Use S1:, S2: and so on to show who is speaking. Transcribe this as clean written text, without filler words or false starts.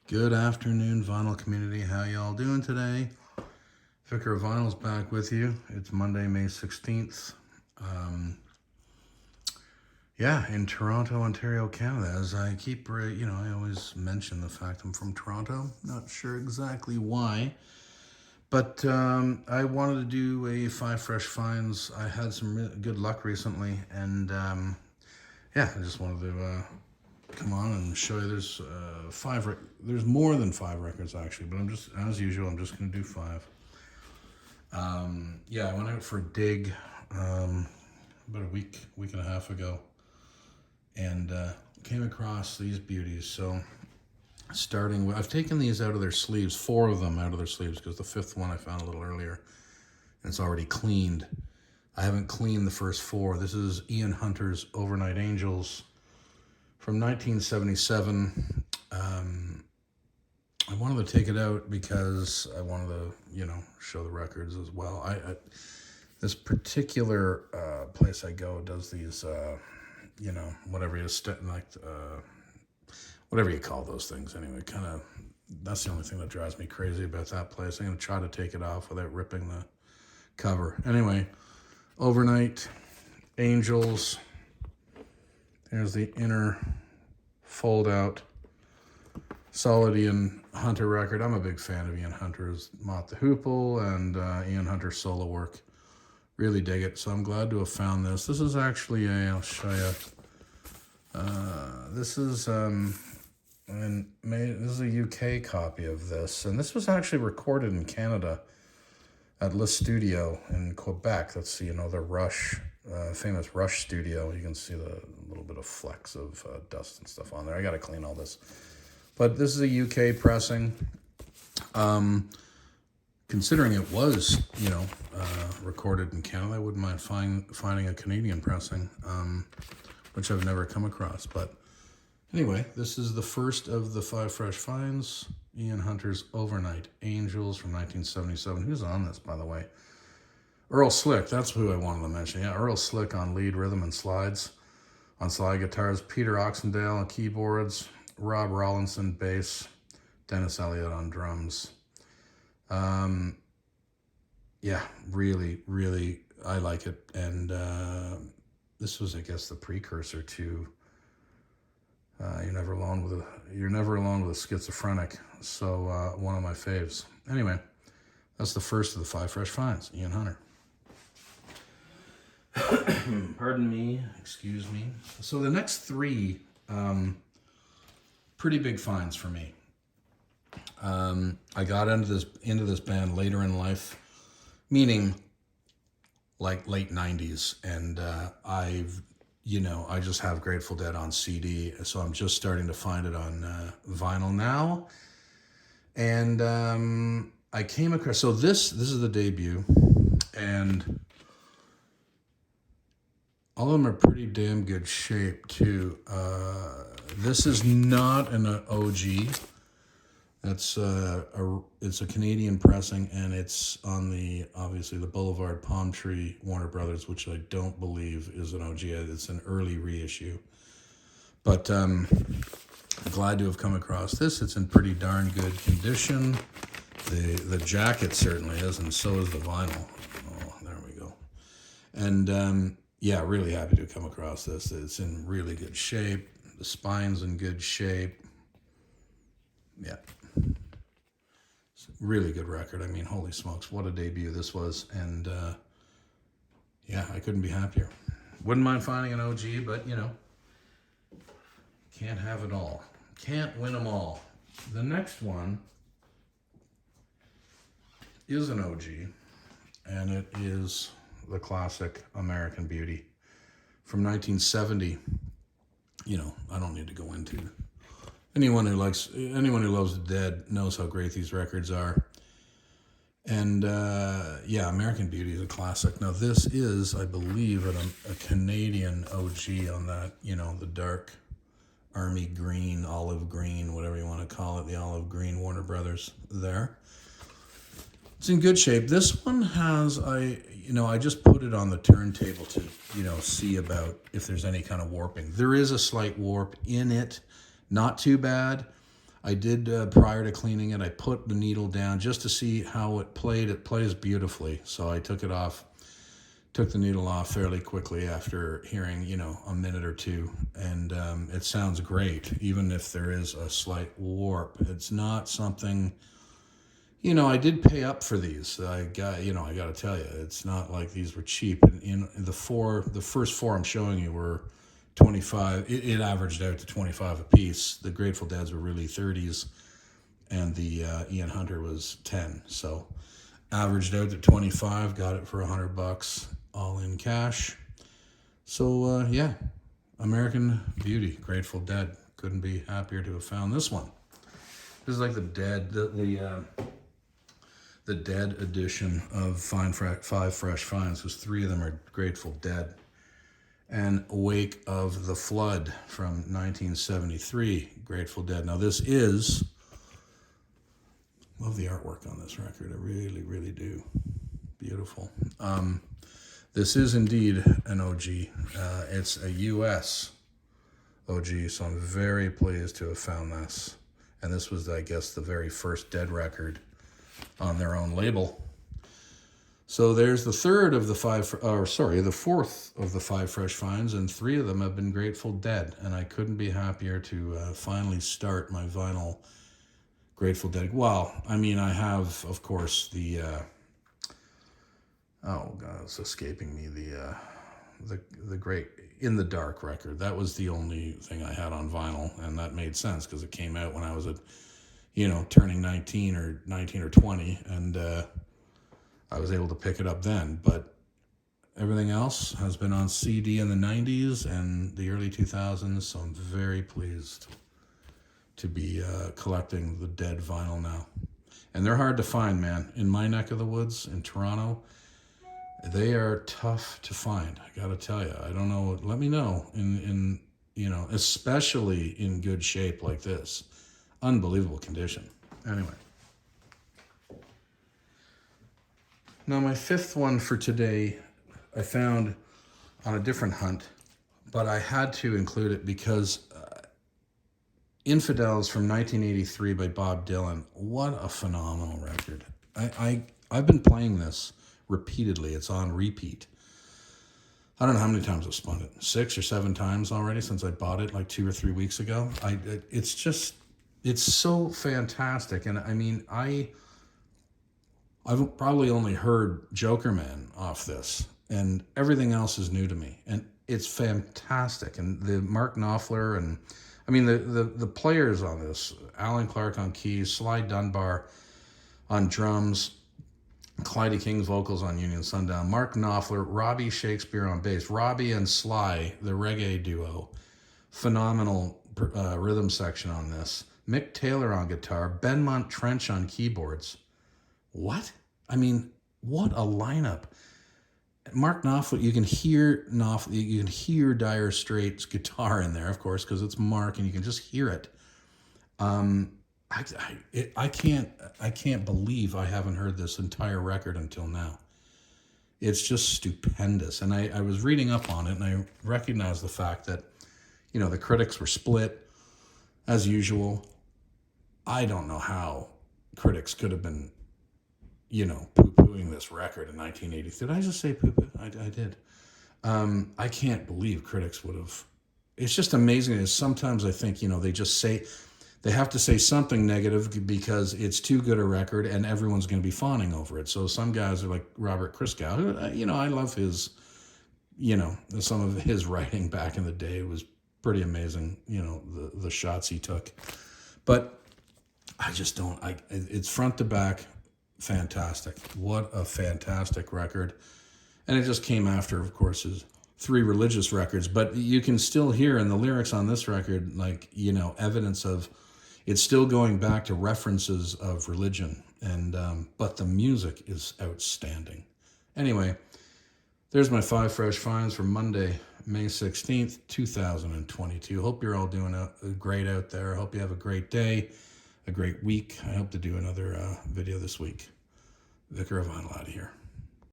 S1: Good afternoon, vinyl community. How y'all doing today? Vicar of Vinyl's back with you. It's Monday, May 16th. In Toronto, Ontario, Canada. As I keep, I always mention the fact I'm from Toronto. Not sure exactly why. But I wanted to do a 5 Fresh Finds. I had some good luck recently. And I just wanted to come on and show you. There's there's more than 5 records actually, but I'm just, as usual, I'm just going to do 5. I went out for a dig about a week and a half ago, and came across these beauties. So starting with, I've taken these out of their sleeves, 4 of them out of their sleeves, because the 5th one I found a little earlier, and it's already cleaned. I haven't cleaned the first 4. This is Ian Hunter's Overnight Angels from 1977. I wanted to take it out because I wanted to, show the records as well. This particular place I go does these, whatever whatever you call those things. Anyway, that's the only thing that drives me crazy about that place. I'm gonna try to take it off without ripping the cover. Anyway, Overnight Angels. There's the inner fold out. Solid Ian Hunter record. I'm a big fan of Ian Hunter's Mott the Hoople and Ian Hunter's solo work. Really dig it. So I'm glad to have found this. This is actually I'll show you. This is this is a UK copy of this, and this was actually recorded in Canada at Le Studio in Quebec. That's the Rush, famous Rush studio. You can see the little bit of flecks of dust and stuff on there. I got to clean all this. But this is a UK pressing. Considering it was, recorded in Canada, I wouldn't mind finding a Canadian pressing, which I've never come across. But anyway, this is the first of the 5 Fresh Finds, Ian Hunter's Overnight Angels from 1977. Who's on this, by the way? Earl Slick, that's who I wanted to mention. Yeah, Earl Slick on lead, rhythm, and slides. On slide guitars, Peter Oxendale on keyboards, Rob Rollinson bass, Dennis Elliott on drums. Really, really, I like it. And this was, I guess, the precursor to You're Never Alone with a Schizophrenic. So one of my faves. Anyway, that's the first of the 5 Fresh Finds, Ian Hunter. Pardon me, excuse me. So the next 3, pretty big finds for me. I got into this band later in life, meaning like late 90s, and I just have Grateful Dead on CD, so I'm just starting to find it on vinyl now. And I came across, so this is the debut, and all of them are pretty damn good shape too. This is not an OG. That's it's a Canadian pressing, and it's on obviously the Boulevard Palm Tree Warner Brothers, which I don't believe is an OG. It's an early reissue. But I'm glad to have come across this. It's in pretty darn good condition. The jacket certainly is, and so is the vinyl. Oh, there we go. And really happy to have come across this. It's in really good shape. The spine's in good shape. Yeah. Really good record. I mean, holy smokes, what a debut this was. And I couldn't be happier. Wouldn't mind finding an OG, but can't have it all. Can't win them all. The next one is an OG, and it is the classic American Beauty from 1970. I don't need to go into. Anyone who loves the Dead knows how great these records are. And American Beauty is a classic. Now this is, I believe, a Canadian OG on that, the dark army green, olive green, whatever you want to call it, the olive green Warner Brothers there. It's in good shape. This one has, I just put it on the turntable to, see about if there's any kind of warping. There is a slight warp in it. Not too bad. I did, prior to cleaning it, I put the needle down just to see how it played. It plays beautifully. So I took the needle off fairly quickly after hearing, a minute or two. And it sounds great, even if there is a slight warp. It's not something, I did pay up for these. I got to tell you, it's not like these were cheap. And in the first four I'm showing you were 25. It averaged out to 25 a piece. The Grateful Dead's were really 30s, and the Ian Hunter was 10. So averaged out to 25. Got it for $100, all in cash. So yeah, American Beauty, Grateful Dead. Couldn't be happier to have found this one. This is like the Dead edition of Five Fresh Finds, because 3 of them are Grateful Dead. And Wake of the Flood from 1973, Grateful Dead. Now this is, love the artwork on this record. I really, really do. Beautiful. This is indeed an OG. It's a US OG, so I'm very pleased to have found this. And this was, I guess, the very first Dead record on their own label. So there's the fourth of the 5 Fresh Finds, and 3 of them have been Grateful Dead. And I couldn't be happier to finally start my vinyl Grateful Dead. Well, I mean, I have, of course, the, oh God, it's escaping me, the great In the Dark record. That was the only thing I had on vinyl, and that made sense because it came out when I was turning 19 or 20, and I was able to pick it up then. But everything else has been on CD in the 90s and the early 2000s, so I'm very pleased to be collecting the Dead vinyl now. And they're hard to find, man. In my neck of the woods, in Toronto, they are tough to find. I gotta tell you, I don't know. Let me know in especially in good shape like this. Unbelievable condition. Anyway. Now my 5th one for today, I found on a different hunt, but I had to include it because Infidels from 1983 by Bob Dylan. What a phenomenal record. I've been playing this repeatedly. It's on repeat. I don't know how many times I've spun it. 6 or 7 times already since I bought it like 2 or 3 weeks ago. It's so fantastic. And I mean, I've probably only heard Jokerman off this, and everything else is new to me. And it's fantastic. And the Mark Knopfler, and I mean, the players on this, Alan Clark on keys, Sly Dunbar on drums, Clyde King's vocals on Union Sundown, Mark Knopfler, Robbie Shakespeare on bass, Robbie and Sly, the reggae duo, phenomenal rhythm section on this, Mick Taylor on guitar, Benmont Trench on keyboards. What? I mean, what a lineup. Mark Knopfler, you can hear Dire Straits' guitar in there, of course, because it's Mark, and you can just hear it. I can't believe I haven't heard this entire record until now. It's just stupendous. And I was reading up on it, and I recognized the fact that, the critics were split, as usual. I don't know how critics could have been, poo-pooing this record in 1980. Did I just say poo-poo? I did. I can't believe critics would have. It's just amazing. Sometimes I think, they have to say something negative because it's too good a record and everyone's going to be fawning over it. So some guys are like Robert Christgau, who, I love his, some of his writing back in the day was pretty amazing, the shots he took. But I just don't, it's front to back, fantastic. What a fantastic record. And it just came after, of course, his 3 religious records. But you can still hear in the lyrics on this record, evidence of, it's still going back to references of religion, and but the music is outstanding. Anyway, there's my 5 Fresh Finds for Monday, May 16th, 2022. Hope you're all doing great out there. Hope you have a great day, a great week. I hope to do another video this week. Vicar of Vinyl out of here.